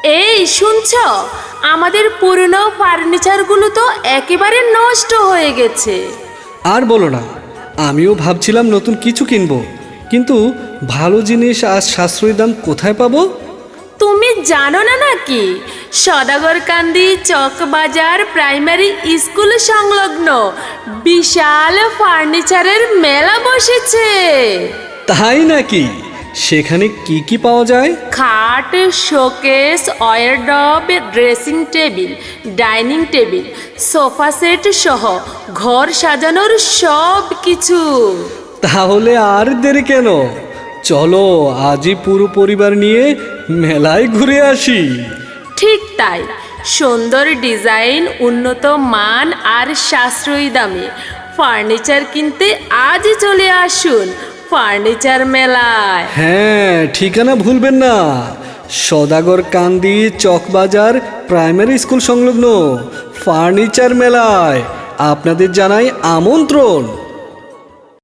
এই শুনছ, আমাদের পুরনো ফার্নিচারগুলো তো একেবারে নষ্ট হয়ে গেছে। আর বলো না, আমিও ভাবছিলাম নতুন কিছু কিনবো, কিন্তু ভালো জিনিস আর সাশ্রয়ী দাম কোথায় পাবো? তুমি জানো না নাকি, সদাগরকান্দি চক বাজার প্রাইমারি স্কুল সংলগ্ন বিশাল ফার্নিচারের মেলা বসেছে। তাই নাকি? সেখানে কি কি পাওয়া যায়? খাট, showcase, wardrobe, dressing table, dining table, sofa set সহ ঘর সাজানোর সব কিছু। তাহলে আর দেরি কেন, চলো আজই পুরো পরিবার নিয়ে মেলায় ঘুরে আসি। ঠিক তাই, সুন্দর ডিজাইন, উন্নত মান আর সাশ্রয়ী দামে ফার্নিচার কিনতে আজই চলে আসুন ফার্নিচার মেলায়। হ্যাঁ, ঠিকানা ভুলবেন না, সদাগর কান্দি চকবাজার প্রাইমারি স্কুল সংলগ্ন ফার্নিচার মেলায় আপনাদের জানাই আমন্ত্রণ।